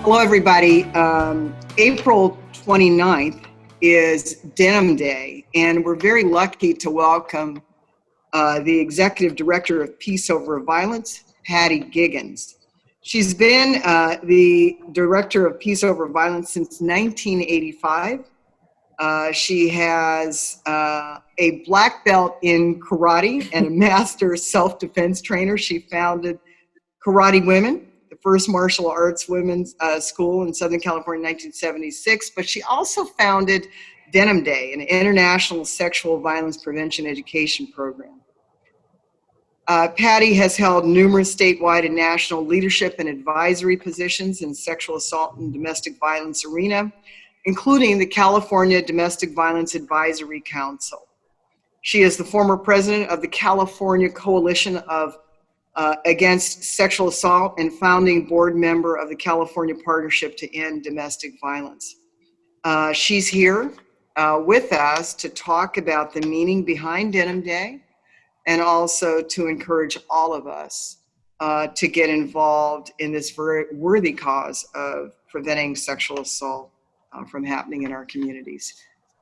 Hello, everybody. April 29th is Denim Day, and we're very lucky to welcome the Executive Director of Peace Over Violence, Patti Giggans. She's been the Director of Peace Over Violence since 1985. She has a black belt in karate and a master self-defense trainer. She founded Karate Women, the first martial arts women's school in Southern California in 1976, but she also founded Denim Day, an international sexual violence prevention education program. Patti has held numerous statewide and national leadership and advisory positions in sexual assault and domestic violence arena, including the California Domestic Violence Advisory Council. She is the former president of the California Coalition of Against Sexual Assault and founding board member of the California Partnership to End Domestic Violence. She's here with us to talk about the meaning behind Denim Day and also to encourage all of us to get involved in this very worthy cause of preventing sexual assault from happening in our communities.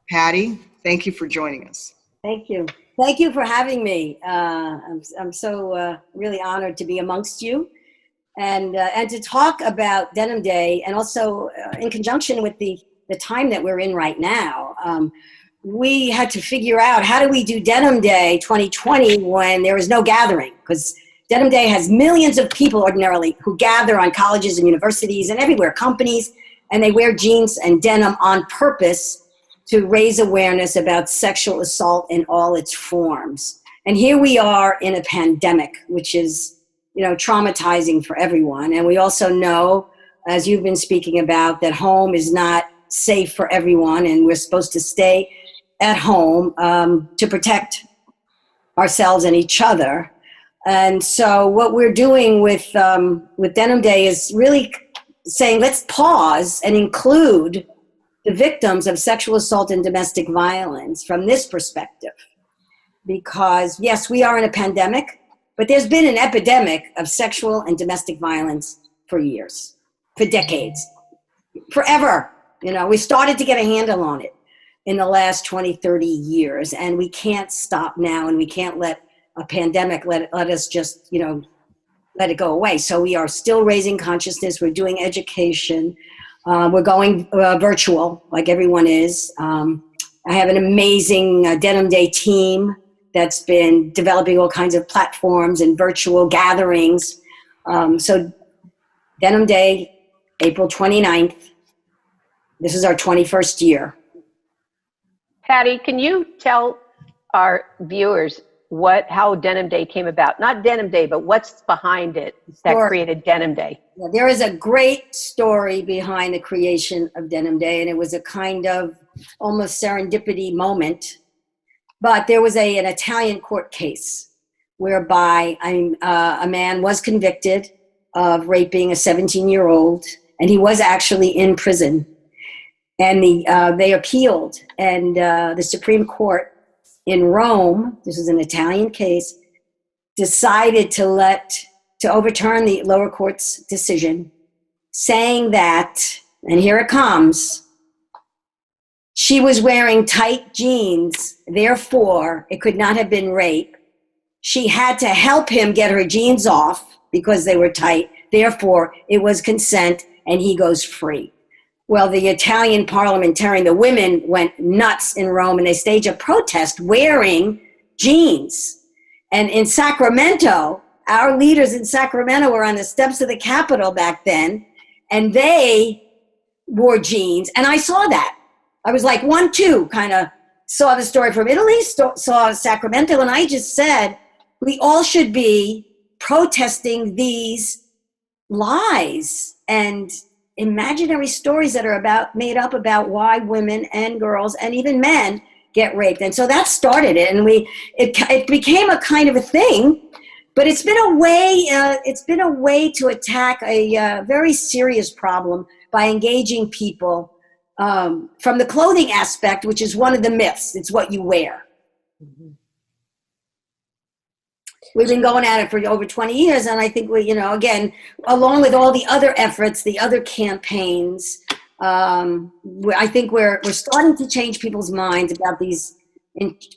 Patti, thank you for joining us. Thank you. Thank you for having me. I'm so really honored to be amongst you and to talk about Denim Day, and also in conjunction with the time that we're in right now. We had to figure out, how do we do Denim Day 2020 when there is no gathering? Because Denim Day has millions of people ordinarily who gather on colleges and universities and everywhere, companies, and they wear jeans and denim on purpose to raise awareness about sexual assault in all its forms. And here we are in a pandemic, which is, traumatizing for everyone. And we also know, as you've been speaking about, that home is not safe for everyone, and we're supposed to stay at home to protect ourselves and each other. And so what we're doing with Denim Day is really saying, let's pause and include the victims of sexual assault and domestic violence from this perspective. Because yes, we are in a pandemic, but there's been an epidemic of sexual and domestic violence for years, for decades, forever. We started to get a handle on it in the last 20, 30 years, and we can't stop now, and we can't let a pandemic let us just, let it go away. So we are still raising consciousness. We're doing education. We're going virtual, like everyone is. I have an amazing Denim Day team that's been developing all kinds of platforms and virtual gatherings. So Denim Day, April 29th. This is our 21st year. Patti, can you tell our viewers how Denim Day came about? Not Denim Day, but what's behind it that created Denim Day? Yeah, there is a great story behind the creation of Denim Day, and it was a kind of almost serendipity moment. But there was an Italian court case whereby a man was convicted of raping a 17-year-old, and he was actually in prison. And they appealed, and the Supreme Court in Rome, this is an Italian case, decided to overturn the lower court's decision, saying that, and here it comes, she was wearing tight jeans, therefore it could not have been rape. She had to help him get her jeans off because they were tight, therefore it was consent, and he goes free. Well, the Italian parliamentarian, the women went nuts in Rome, and they staged a protest wearing jeans. And in Sacramento, our leaders in Sacramento were on the steps of the Capitol back then, and they wore jeans. And I saw that. I was like 1-2, kind of saw the story from Italy, saw Sacramento, and I just said, we all should be protesting these lies and imaginary stories that are made up about why women and girls and even men get raped. And so that started it, and it became a kind of a thing. But it's been a way to attack a very serious problem by engaging people from the clothing aspect, which is one of the myths. It's what you wear. we've been going at it for over 20 years. And I think we, again, along with all the other efforts, the other campaigns, I think we're starting to change people's minds about these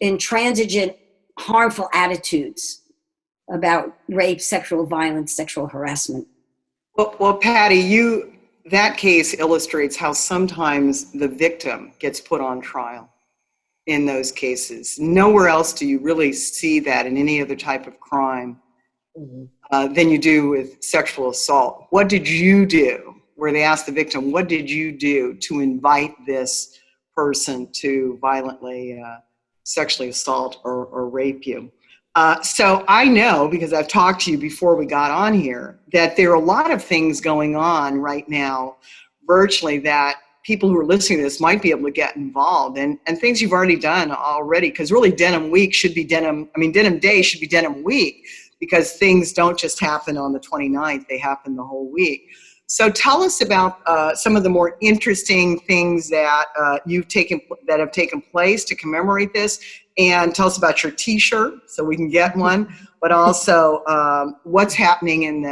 intransigent, harmful attitudes about rape, sexual violence, sexual harassment. Well, Patti, that case illustrates how sometimes the victim gets put on trial in those cases. Nowhere else do you really see that in any other type of crime than you do with sexual assault. What did you do? Where they ask the victim, what did you do to invite this person to violently sexually assault or rape you? So I know, because I've talked to you before we got on here, that there are a lot of things going on right now virtually that people who are listening to this might be able to get involved, and things you've already done already, because really Denim Day should be Denim Week, because things don't just happen on the 29th, they happen the whole week. So tell us about some of the more interesting things that have taken place to commemorate this, and tell us about your T-shirt so we can get one, but also what's happening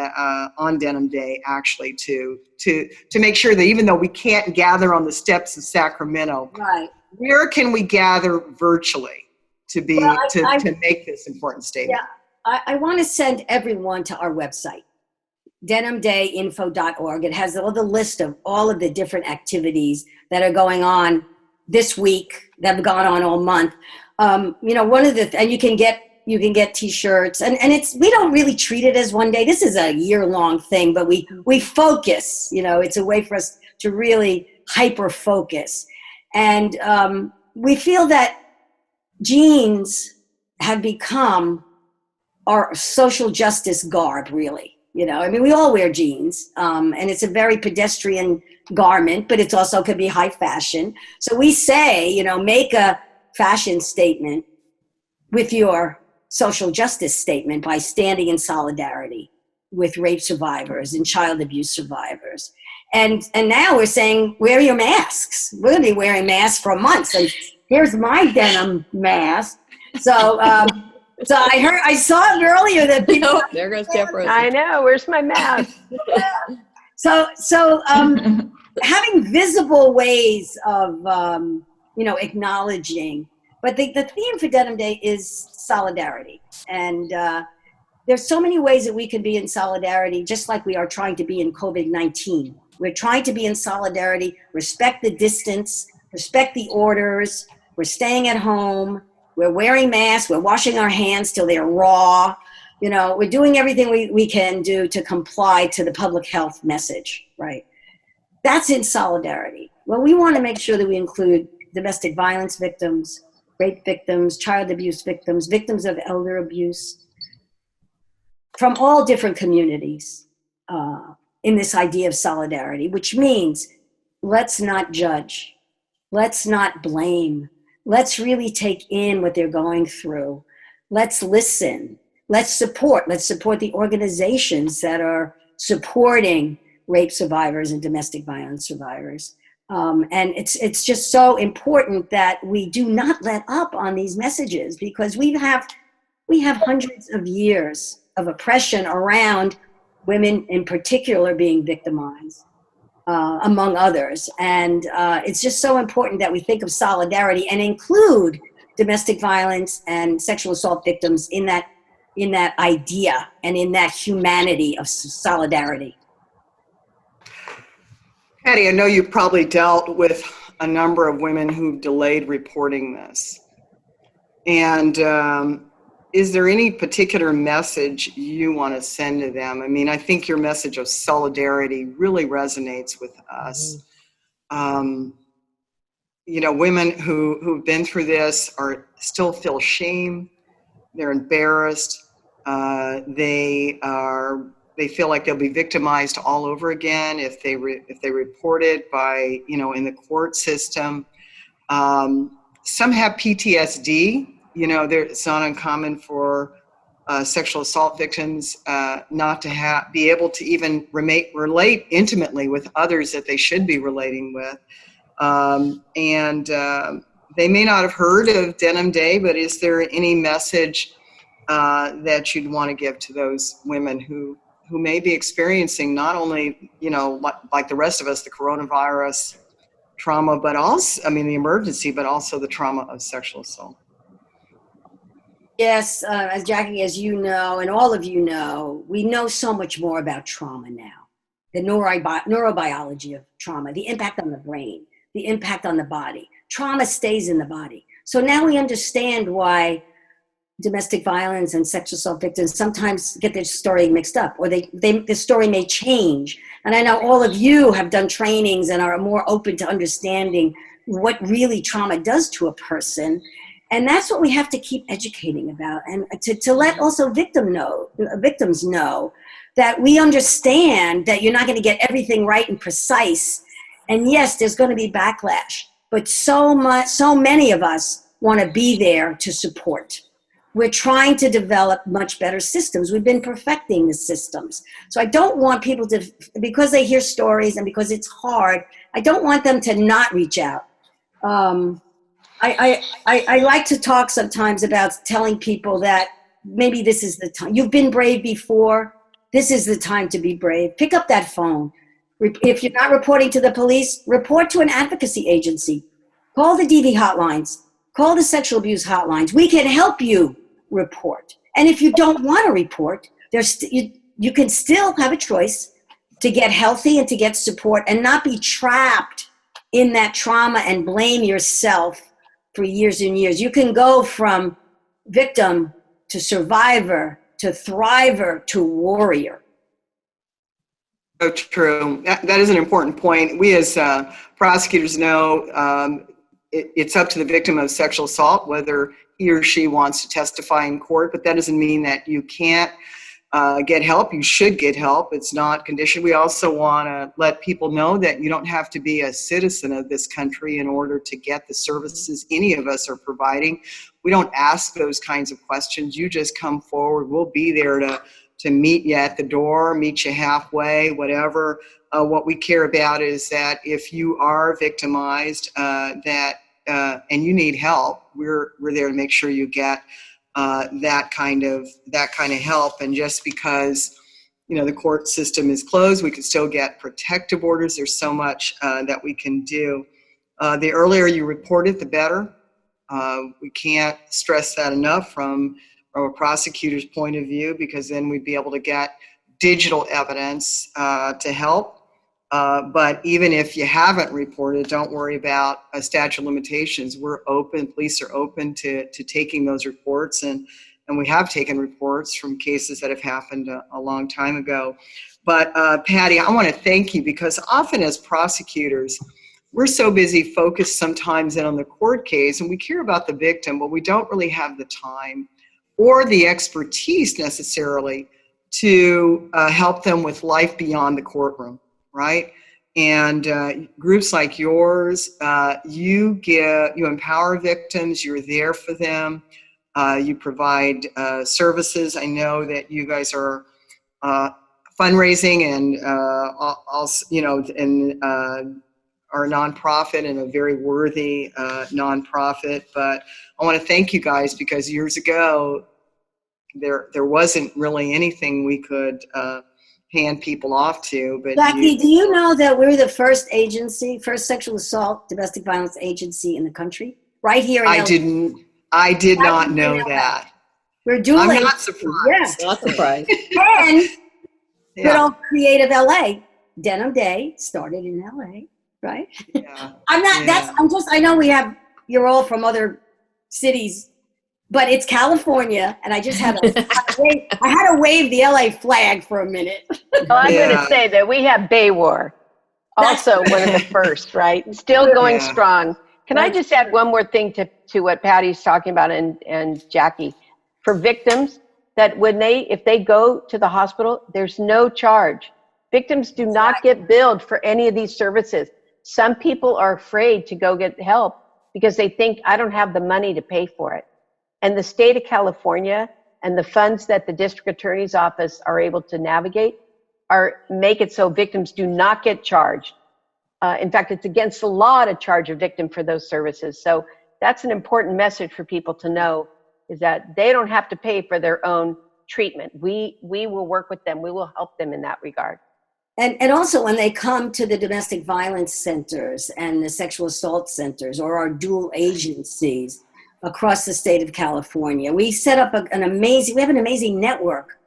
on Denim Day actually to make sure that even though we can't gather on the steps of Sacramento, right, where can we gather virtually to make this important statement? Yeah, I want to send everyone to our website, denimdayinfo.org. It has all the list of all of the different activities that are going on this week, that have gone on all month. And you can get T-shirts, and we don't really treat it as one day. This is a year-long thing, but we focus. It's a way for us to really hyper focus, and we feel that jeans have become our social justice garb, really. We all wear jeans, and it's a very pedestrian garment, but it also could be high fashion. So we say, make a fashion statement with your social justice statement by standing in solidarity with rape survivors and child abuse survivors. And now we're saying, wear your masks. We're going to be wearing masks for months. And here's my denim mask. So, I saw it earlier that people. There goes Jeff Rosen. I know. Where's my mask? So having visible ways of, acknowledging. But the theme for Denim Day is solidarity. And there's so many ways that we can be in solidarity, just like we are trying to be in COVID-19. We're trying to be in solidarity, respect the distance, respect the orders. We're staying at home. We're wearing masks. We're washing our hands till they're raw. We're doing everything we can do to comply to the public health message, right? That's in solidarity. Well, we want to make sure that we include domestic violence victims, rape victims, child abuse victims, victims of elder abuse, from all different communities in this idea of solidarity, which means let's not judge, let's not blame, let's really take in what they're going through, let's listen, let's support the organizations that are supporting rape survivors and domestic violence survivors. And it's just so important that we do not let up on these messages, because we have hundreds of years of oppression around women in particular being victimized, among others. And it's just so important that we think of solidarity and include domestic violence and sexual assault victims in that idea and in that humanity of solidarity. Patti, I know you've probably dealt with a number of women who've delayed reporting this. And is there any particular message you want to send to them? I mean, I think your message of solidarity really resonates with us. Women who've been through this still feel shame. They're embarrassed. They feel like they'll be victimized all over again if they report it by, in the court system. Some have PTSD. It's not uncommon for sexual assault victims not to be able to even relate intimately with others that they should be relating with. They may not have heard of Denim Day, but is there any message that you'd want to give to those women who may be experiencing not only, like the rest of us, the coronavirus trauma, but also, the emergency, but also the trauma of sexual assault? Yes, as Jackie, as you know, and all of you know, we know so much more about trauma now. The neurobiology of trauma, the impact on the brain, the impact on the body. Trauma stays in the body. So now we understand why domestic violence and sexual assault victims sometimes get their story mixed up, or the story may change. And I know all of you have done trainings and are more open to understanding what really trauma does to a person. And that's what we have to keep educating about, and to let also victims know that we understand that you're not going to get everything right and precise. And yes, there's going to be backlash, but so many of us want to be there to support. We're trying to develop much better systems. We've been perfecting the systems. So I don't want people to, because they hear stories and because it's hard, I don't want them to not reach out. I like to talk sometimes about telling people that maybe this is the time. You've been brave before. This is the time to be brave. Pick up that phone. If you're not reporting to the police, report to an advocacy agency. Call the DV hotlines. Call the sexual abuse hotlines. We can help you report. And if you don't want to report, you can still have a choice to get healthy and to get support and not be trapped in that trauma and blame yourself for years and years. You can go from victim to survivor to thriver to warrior. So true. That is an important point. We as prosecutors know it's up to the victim of sexual assault whether he or she wants to testify in court, but that doesn't mean that you can't get help. You should get help. It's not conditioned. We also want to let people know that you don't have to be a citizen of this country in order to get the services any of us are providing. We don't ask those kinds of questions. You just come forward. We'll be there to meet you at the door, meet you halfway, whatever. What we care about is that if you are victimized and you need help, we're there to make sure you get that kind of help. And just because the court system is closed, we can still get protective orders. There's so much that we can do. The earlier you report it, the better. We can't stress that enough from a prosecutor's point of view, because then we'd be able to get digital evidence to help. But even if you haven't reported, don't worry about a statute of limitations. We're open, police are open to taking those reports, and we have taken reports from cases that have happened a long time ago. But Patti, I want to thank you, because often as prosecutors, we're so busy focused sometimes in on the court case, and we care about the victim, but we don't really have the time or the expertise necessarily to help them with life beyond the courtroom. Right? And groups like yours, you empower victims, you're there for them, you provide services. I know that you guys are fundraising and also, and are a nonprofit, and a very worthy nonprofit. But I want to thank you guys, because years ago, there wasn't really anything we could hand people off to. But Jackie, do you know that we're the first sexual assault, domestic violence agency in the country? Right here in LA. I did not know that. We're dual. I'm not surprised. Yeah. Not surprised. And good old creative LA. Denim Day started in LA, right? Yeah. I know you're all from other cities, but it's California, and I just had I had to wave the LA flag for a minute. Well, I'm going to say that we have Bay War, also one of the first, right? Still going strong. Can I just add one more thing to what Patty's talking about and Jackie? For victims, that if they go to the hospital, there's no charge. Victims do not get billed for any of these services. Some people are afraid to go get help because they think, I don't have the money to pay for it. And the state of California and the funds that the district attorney's office are able to navigate make it so victims do not get charged. In fact, it's against the law to charge a victim for those services. So that's an important message for people to know. is that they don't have to pay for their own treatment. We will work with them. We will help them in that regard. And also when they come to the domestic violence centers and the sexual assault centers or our dual agencies across the state of California, we set up we have an amazing network.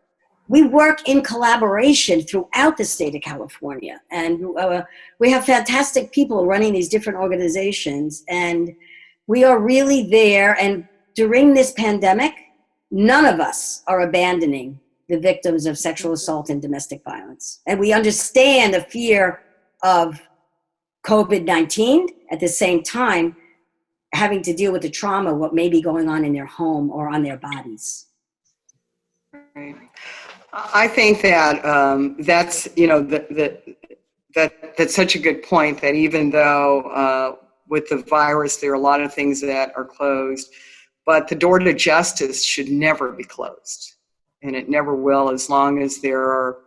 We work in collaboration throughout the state of California. And we have fantastic people running these different organizations. And we are really there. And during this pandemic, none of us are abandoning the victims of sexual assault and domestic violence. And we understand the fear of COVID-19 at the same time, having to deal with the trauma, what may be going on in their home or on their bodies. Right. I think that that's, you know, that's such a good point, that even though with the virus, there are a lot of things that are closed, but the door to justice should never be closed. And it never will, as long as there are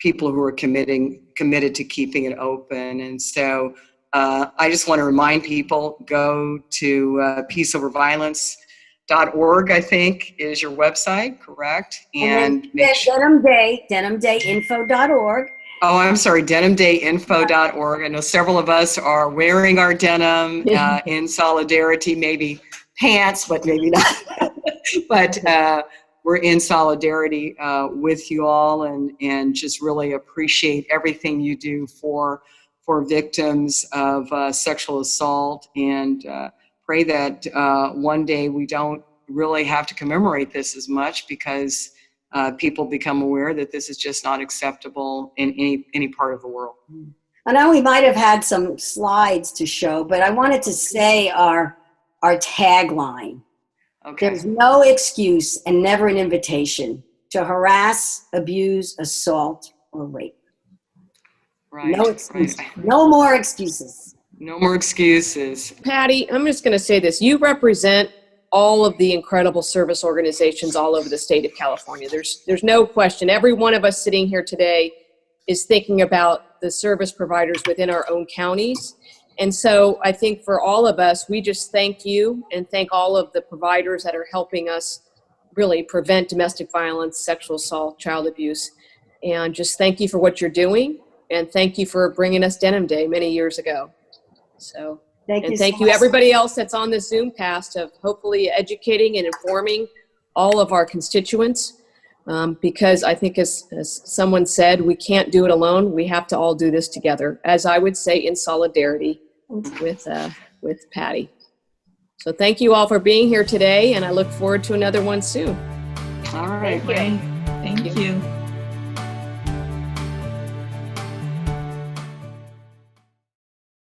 people who are committed to keeping it open. And so I just want to remind people, go to peaceoverviolence.org, I think is your website, correct? And denimdayinfo.org. Oh, I'm sorry, denimdayinfo.org. I know several of us are wearing our denim in solidarity, maybe pants, but maybe not. But we're in solidarity with you all, and just really appreciate everything you do for victims of sexual assault, and pray that one day we don't really have to commemorate this as much, because people become aware that this is just not acceptable in any part of the world. I know we might have had some slides to show, but I wanted to say our tagline. Okay. There's no excuse and never an invitation to harass, abuse, assault, or rape. Right. No excuses. Right. No more excuses. No more excuses. Patty, I'm just going to say this. You represent all of the incredible service organizations all over the state of California. There's no question. Every one of us sitting here today is thinking about the service providers within our own counties. And so I think for all of us, we just thank you and thank all of the providers that are helping us really prevent domestic violence, sexual assault, child abuse. And just thank you for what you're doing. And thank you for bringing us Denim Day many years ago. So, Thank you thank so you much. everybody else that's on this Zoom cast of hopefully educating and informing all of our constituents. Because I think as someone said, we can't do it alone. We have to all do this together, as I would say, in solidarity with Patti. So thank you all for being here today, and I look forward to another one soon. All right. Thank you. Thank you.